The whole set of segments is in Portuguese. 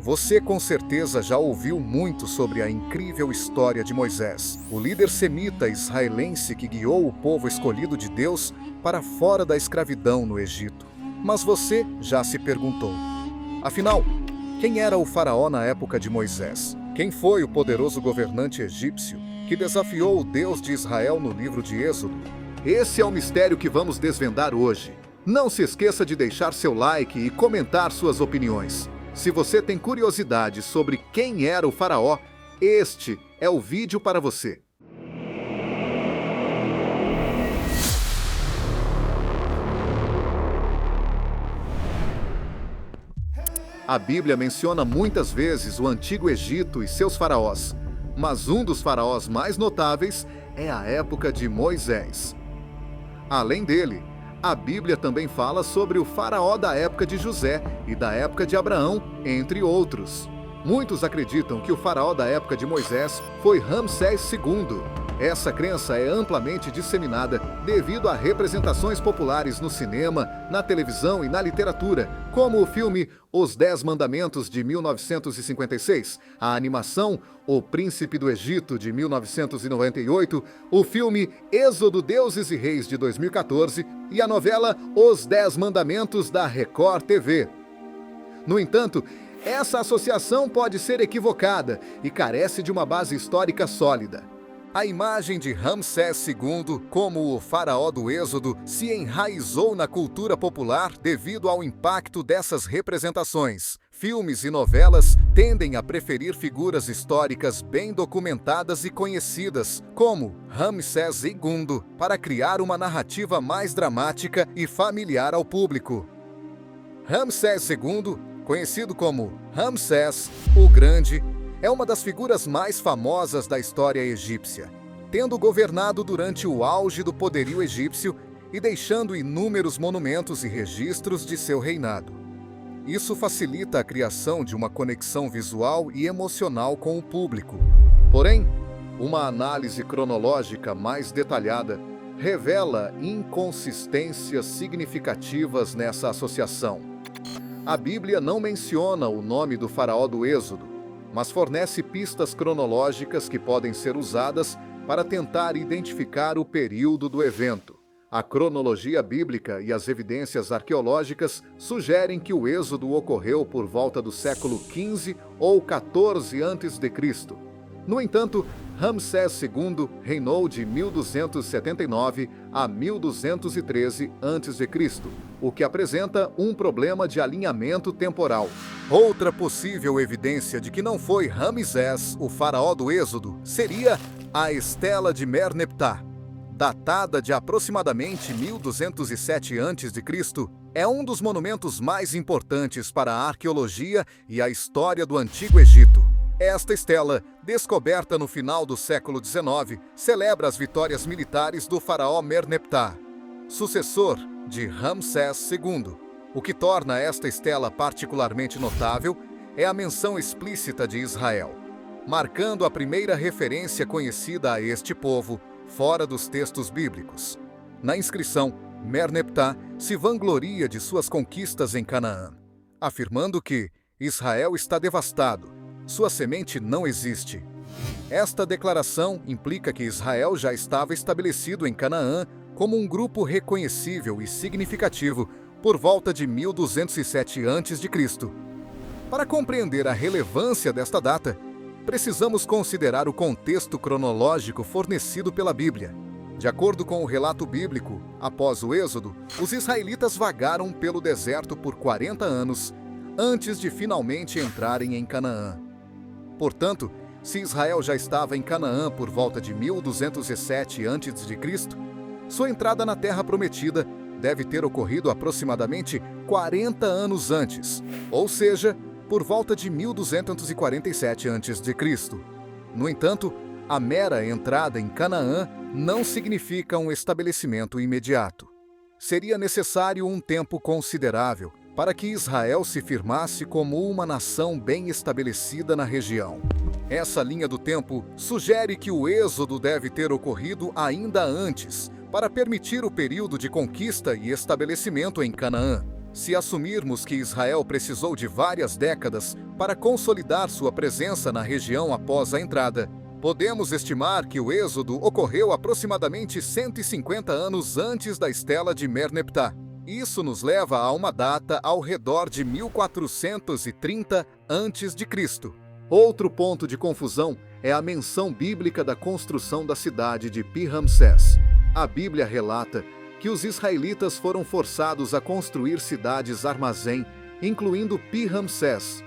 Você com certeza já ouviu muito sobre a incrível história de Moisés, o líder semita israelense que guiou o povo escolhido de Deus para fora da escravidão no Egito. Mas você já se perguntou: afinal, quem era o faraó na época de Moisés? Quem foi o poderoso governante egípcio que desafiou o Deus de Israel no livro de Êxodo? Esse é o mistério que vamos desvendar hoje. Não se esqueça de deixar seu like e comentar suas opiniões. Se você tem curiosidade sobre quem era o faraó, este é o vídeo para você. A Bíblia menciona muitas vezes o Antigo Egito e seus faraós, mas um dos faraós mais notáveis é a época de Moisés. Além dele, a Bíblia também fala sobre o faraó da época de José e da época de Abraão, entre outros. Muitos acreditam que o faraó da época de Moisés foi Ramsés II. Essa crença é amplamente disseminada devido a representações populares no cinema, na televisão e na literatura, como o filme Os 10 Mandamentos, de 1956, a animação O Príncipe do Egito, de 1998, o filme Êxodo, Deuses e Reis, de 2014 e a novela Os 10 Mandamentos, da Record TV. No entanto, essa associação pode ser equivocada e carece de uma base histórica sólida. A imagem de Ramsés II como o faraó do Êxodo se enraizou na cultura popular devido ao impacto dessas representações. Filmes e novelas tendem a preferir figuras históricas bem documentadas e conhecidas, como Ramsés II, para criar uma narrativa mais dramática e familiar ao público. Ramsés II, conhecido como Ramsés o Grande, é uma das figuras mais famosas da história egípcia, tendo governado durante o auge do poderio egípcio e deixando inúmeros monumentos e registros de seu reinado. Isso facilita a criação de uma conexão visual e emocional com o público. Porém, uma análise cronológica mais detalhada revela inconsistências significativas nessa associação. A Bíblia não menciona o nome do faraó do Êxodo, mas fornece pistas cronológicas que podem ser usadas para tentar identificar o período do evento. A cronologia bíblica e as evidências arqueológicas sugerem que o êxodo ocorreu por volta do século XV ou XIV a.C. No entanto, Ramsés II reinou de 1279 a 1213 a.C., o que apresenta um problema de alinhamento temporal. Outra possível evidência de que não foi Ramsés, o faraó do Êxodo, seria a Estela de Merneptah, datada de aproximadamente 1207 a.C., é um dos monumentos mais importantes para a arqueologia e a história do Antigo Egito. Esta estela, descoberta no final do século XIX, celebra as vitórias militares do faraó Merneptah, sucessor de Ramsés II. O que torna esta estela particularmente notável é a menção explícita de Israel, marcando a primeira referência conhecida a este povo fora dos textos bíblicos. Na inscrição, Merneptah se vangloria de suas conquistas em Canaã, afirmando que Israel está devastado, sua semente não existe. Esta declaração implica que Israel já estava estabelecido em Canaã como um grupo reconhecível e significativo por volta de 1207 a.C. Para compreender a relevância desta data, precisamos considerar o contexto cronológico fornecido pela Bíblia. De acordo com o relato bíblico, após o Êxodo, os israelitas vagaram pelo deserto por 40 anos antes de finalmente entrarem em Canaã. Portanto, se Israel já estava em Canaã por volta de 1207 a.C., sua entrada na Terra Prometida deve ter ocorrido aproximadamente 40 anos antes, ou seja, por volta de 1247 a.C. No entanto, a mera entrada em Canaã não significa um estabelecimento imediato. Seria necessário um tempo considerável para que Israel se firmasse como uma nação bem estabelecida na região. Essa linha do tempo sugere que o êxodo deve ter ocorrido ainda antes, para permitir o período de conquista e estabelecimento em Canaã. Se assumirmos que Israel precisou de várias décadas para consolidar sua presença na região após a entrada, podemos estimar que o êxodo ocorreu aproximadamente 150 anos antes da estela de Merneptah. Isso nos leva a uma data ao redor de 1430 a.C. Outro ponto de confusão é a menção bíblica da construção da cidade de Pi-Ramsés. A Bíblia relata que os israelitas foram forçados a construir cidades-armazém, incluindo Pi-Ramsés.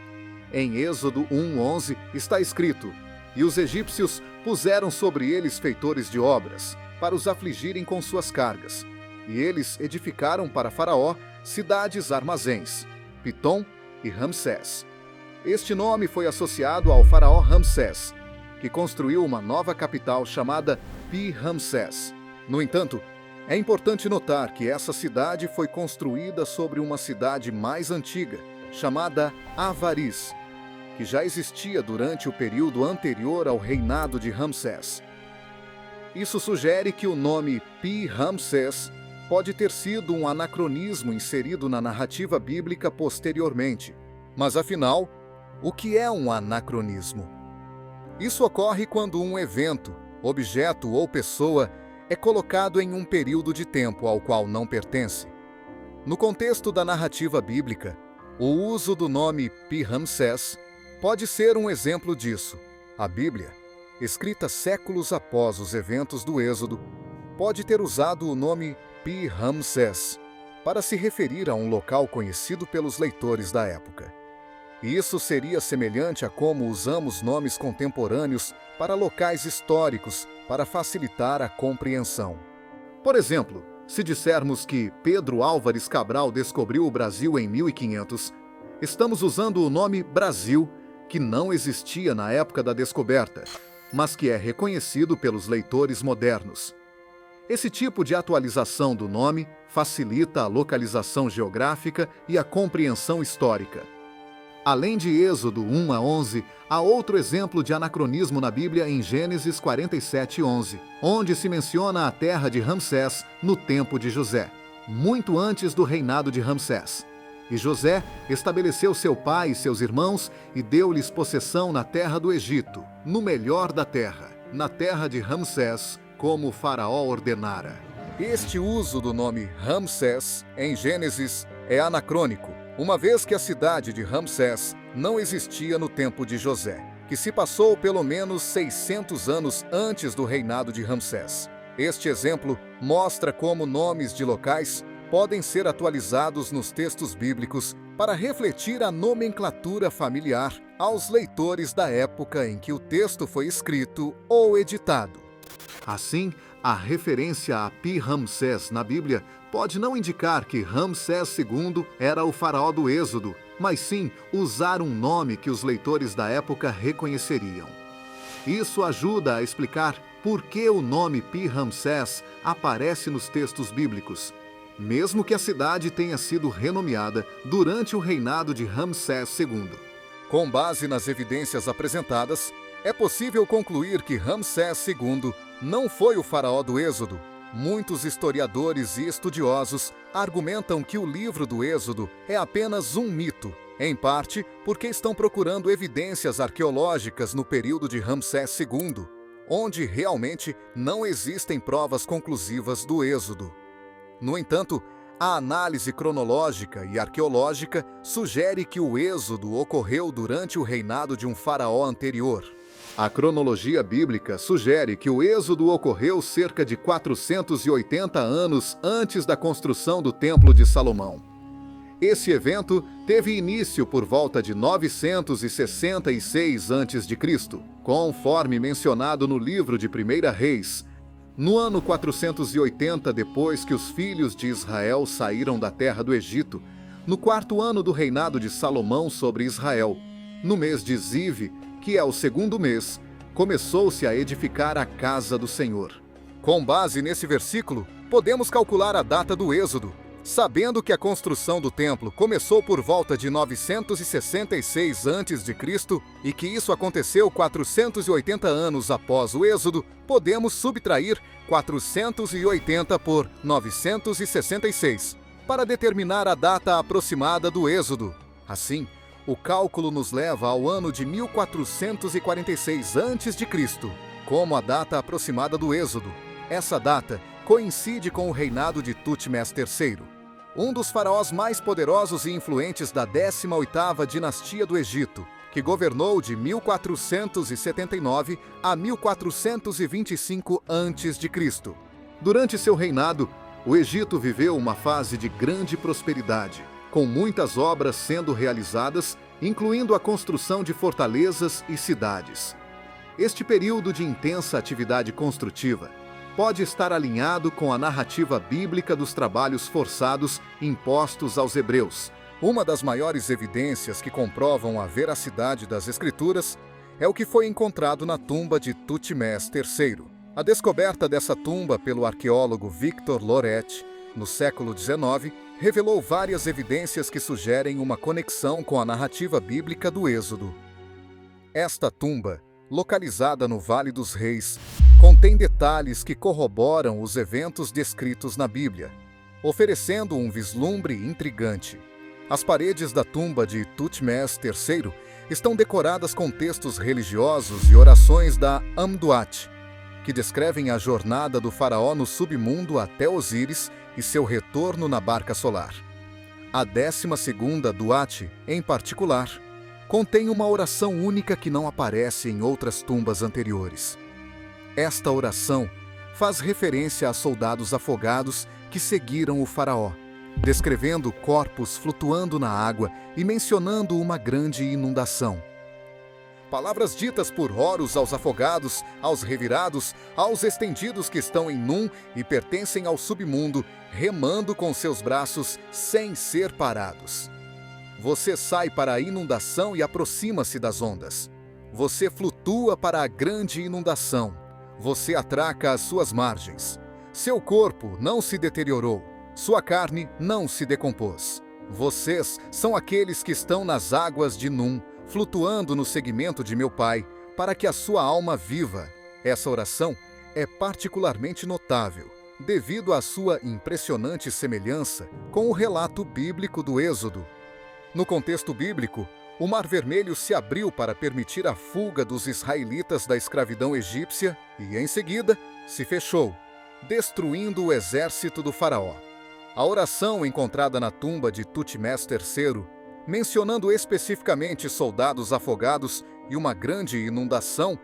Em Êxodo 1:11 está escrito: "E os egípcios puseram sobre eles feitores de obras, para os afligirem com suas cargas. E eles edificaram para Faraó cidades-armazéns, Pitom e Ramsés." Este nome foi associado ao faraó Ramsés, que construiu uma nova capital chamada Pi-Ramsés. No entanto, é importante notar que essa cidade foi construída sobre uma cidade mais antiga, chamada Avaris, que já existia durante o período anterior ao reinado de Ramsés. Isso sugere que o nome Pi-Ramsés pode ter sido um anacronismo inserido na narrativa bíblica posteriormente. Mas afinal, o que é um anacronismo? Isso ocorre quando um evento, objeto ou pessoa é colocado em um período de tempo ao qual não pertence. No contexto da narrativa bíblica, o uso do nome Pi-Ramsés pode ser um exemplo disso. A Bíblia, escrita séculos após os eventos do Êxodo, pode ter usado o nome Pi-Ramsés para se referir a um local conhecido pelos leitores da época. Isso seria semelhante a como usamos nomes contemporâneos para locais históricos para facilitar a compreensão. Por exemplo, se dissermos que Pedro Álvares Cabral descobriu o Brasil em 1500, estamos usando o nome Brasil, que não existia na época da descoberta, mas que é reconhecido pelos leitores modernos. Esse tipo de atualização do nome facilita a localização geográfica e a compreensão histórica. Além de Êxodo 1:11, há outro exemplo de anacronismo na Bíblia em Gênesis 47:11, onde se menciona a terra de Ramsés no tempo de José, muito antes do reinado de Ramsés. E José estabeleceu seu pai e seus irmãos e deu-lhes possessão na terra do Egito, no melhor da terra, na terra de Ramsés, como o faraó ordenara. Este uso do nome Ramsés em Gênesis é anacrônico, uma vez que a cidade de Ramsés não existia no tempo de José, que se passou pelo menos 600 anos antes do reinado de Ramsés. Este exemplo mostra como nomes de locais podem ser atualizados nos textos bíblicos para refletir a nomenclatura familiar aos leitores da época em que o texto foi escrito ou editado. Assim, a referência a Pi-Ramsés na Bíblia pode não indicar que Ramsés II era o faraó do Êxodo, mas sim usar um nome que os leitores da época reconheceriam. Isso ajuda a explicar por que o nome Pi-Ramsés aparece nos textos bíblicos, mesmo que a cidade tenha sido renomeada durante o reinado de Ramsés II. Com base nas evidências apresentadas, é possível concluir que Ramsés II não foi o faraó do Êxodo. Muitos historiadores e estudiosos argumentam que o livro do Êxodo é apenas um mito, em parte porque estão procurando evidências arqueológicas no período de Ramsés II, onde realmente não existem provas conclusivas do Êxodo. No entanto, a análise cronológica e arqueológica sugere que o Êxodo ocorreu durante o reinado de um faraó anterior. A cronologia bíblica sugere que o Êxodo ocorreu cerca de 480 anos antes da construção do Templo de Salomão. Esse evento teve início por volta de 966 a.C., conforme mencionado no livro de 1 Reis. No ano 480, depois que os filhos de Israel saíram da terra do Egito, no 4º ano do reinado de Salomão sobre Israel, no mês de Ziv, que é o 2º mês, começou-se a edificar a casa do Senhor. Com base nesse versículo, podemos calcular a data do Êxodo, sabendo que a construção do templo começou por volta de 966 a.C. e que isso aconteceu 480 anos após o Êxodo, podemos subtrair 480 por 966. para determinar a data aproximada do Êxodo. Assim, o cálculo nos leva ao ano de 1446 a.C., como a data aproximada do Êxodo. Essa data coincide com o reinado de Tutmés III, um dos faraós mais poderosos e influentes da 18ª dinastia do Egito, que governou de 1479 a 1425 a.C. Durante seu reinado, o Egito viveu uma fase de grande prosperidade, com muitas obras sendo realizadas, incluindo a construção de fortalezas e cidades. Este período de intensa atividade construtiva pode estar alinhado com a narrativa bíblica dos trabalhos forçados impostos aos hebreus. Uma das maiores evidências que comprovam a veracidade das Escrituras é o que foi encontrado na tumba de Tutmés III. A descoberta dessa tumba pelo arqueólogo Victor Loretti, no século XIX, revelou várias evidências que sugerem uma conexão com a narrativa bíblica do Êxodo. Esta tumba, localizada no Vale dos Reis, contém detalhes que corroboram os eventos descritos na Bíblia, oferecendo um vislumbre intrigante. As paredes da tumba de Tutmés III estão decoradas com textos religiosos e orações da Amduat, que descrevem a jornada do faraó no submundo até Osíris e seu retorno na barca solar. A 12ª Duat, em particular, contém uma oração única que não aparece em outras tumbas anteriores. Esta oração faz referência a soldados afogados que seguiram o faraó, descrevendo corpos flutuando na água e mencionando uma grande inundação. Palavras ditas por Horus aos afogados, aos revirados, aos estendidos que estão em Num e pertencem ao submundo, remando com seus braços sem ser parados. Você sai para a inundação e aproxima-se das ondas. Você flutua para a grande inundação. Você atraca as suas margens. Seu corpo não se deteriorou. Sua carne não se decompôs. Vocês são aqueles que estão nas águas de Num, flutuando no segmento de meu Pai, para que a sua alma viva. Essa oração é particularmente notável, devido à sua impressionante semelhança com o relato bíblico do Êxodo. No contexto bíblico, o Mar Vermelho se abriu para permitir a fuga dos israelitas da escravidão egípcia e, em seguida, se fechou, destruindo o exército do faraó. A oração encontrada na tumba de Tutmés III, mencionando especificamente soldados afogados e uma grande inundação,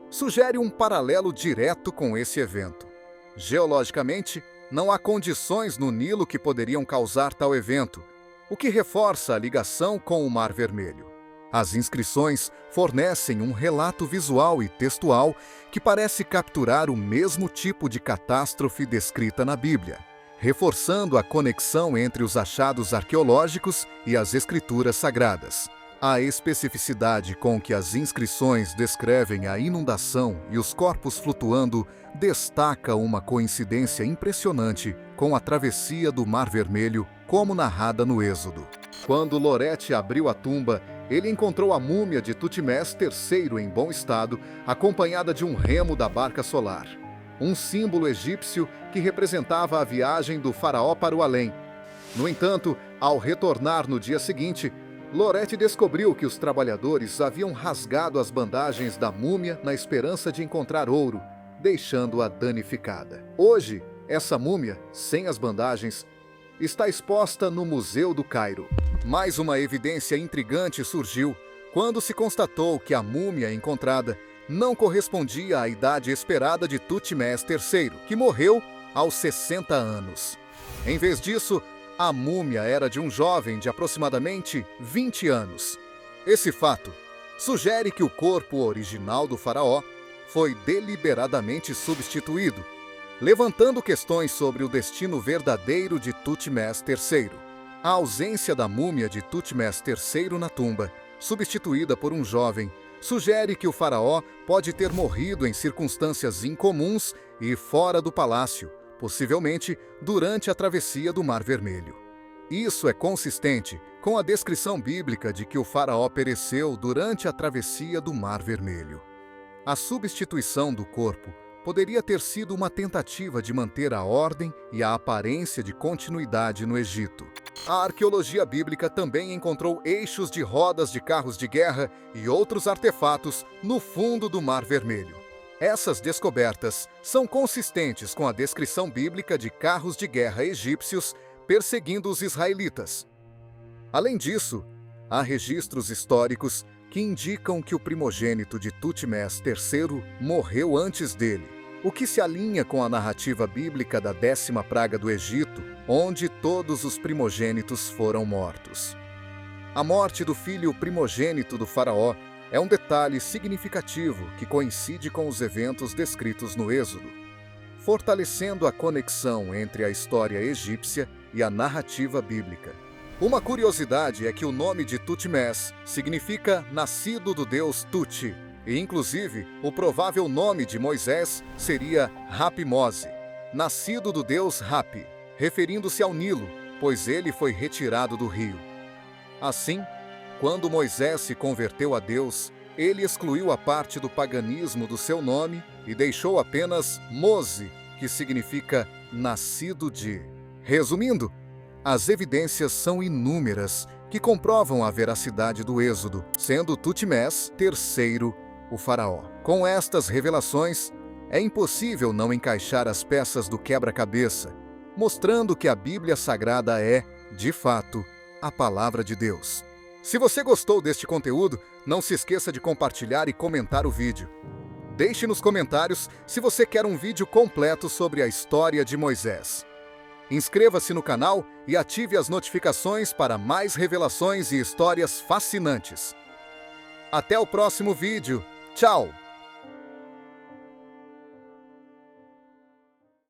sugere um paralelo direto com esse evento. Geologicamente, não há condições no Nilo que poderiam causar tal evento, o que reforça a ligação com o Mar Vermelho. As inscrições fornecem um relato visual e textual que parece capturar o mesmo tipo de catástrofe descrita na Bíblia, reforçando a conexão entre os achados arqueológicos e as escrituras sagradas. A especificidade com que as inscrições descrevem a inundação e os corpos flutuando destaca uma coincidência impressionante com a travessia do Mar Vermelho, como narrada no Êxodo. Quando Loretti abriu a tumba, ele encontrou a múmia de Tutmés III em bom estado, acompanhada de um remo da barca solar, um símbolo egípcio que representava a viagem do faraó para o além. No entanto, ao retornar no dia seguinte, Loretti descobriu que os trabalhadores haviam rasgado as bandagens da múmia na esperança de encontrar ouro, deixando-a danificada. Hoje, essa múmia, sem as bandagens, está exposta no Museu do Cairo. Mais uma evidência intrigante surgiu quando se constatou que a múmia encontrada não correspondia à idade esperada de Tutmés III, que morreu aos 60 anos. Em vez disso, a múmia era de um jovem de aproximadamente 20 anos. Esse fato sugere que o corpo original do faraó foi deliberadamente substituído, levantando questões sobre o destino verdadeiro de Tutmés III. A ausência da múmia de Tutmés III na tumba, substituída por um jovem, sugere que o faraó pode ter morrido em circunstâncias incomuns e fora do palácio, possivelmente durante a travessia do Mar Vermelho. Isso é consistente com a descrição bíblica de que o faraó pereceu durante a travessia do Mar Vermelho. A substituição do corpo poderia ter sido uma tentativa de manter a ordem e a aparência de continuidade no Egito. A arqueologia bíblica também encontrou eixos de rodas de carros de guerra e outros artefatos no fundo do Mar Vermelho. Essas descobertas são consistentes com a descrição bíblica de carros de guerra egípcios perseguindo os israelitas. Além disso, há registros históricos que indicam que o primogênito de Tutmés III morreu antes dele, o que se alinha com a narrativa bíblica da 10ª praga do Egito, onde todos os primogênitos foram mortos. A morte do filho primogênito do faraó é um detalhe significativo que coincide com os eventos descritos no Êxodo, fortalecendo a conexão entre a história egípcia e a narrativa bíblica. Uma curiosidade é que o nome de Tutmés significa nascido do deus Tut, e inclusive o provável nome de Moisés seria Rapimose, nascido do deus Hapi, referindo-se ao Nilo, pois ele foi retirado do rio. Assim, quando Moisés se converteu a Deus, ele excluiu a parte do paganismo do seu nome e deixou apenas Mose, que significa nascido de. Resumindo, as evidências são inúmeras que comprovam a veracidade do Êxodo, sendo Tutmés III o faraó. Com estas revelações, é impossível não encaixar as peças do quebra-cabeça, mostrando que a Bíblia Sagrada é, de fato, a Palavra de Deus. Se você gostou deste conteúdo, não se esqueça de compartilhar e comentar o vídeo. Deixe nos comentários se você quer um vídeo completo sobre a história de Moisés. Inscreva-se no canal e ative as notificações para mais revelações e histórias fascinantes. Até o próximo vídeo. Tchau!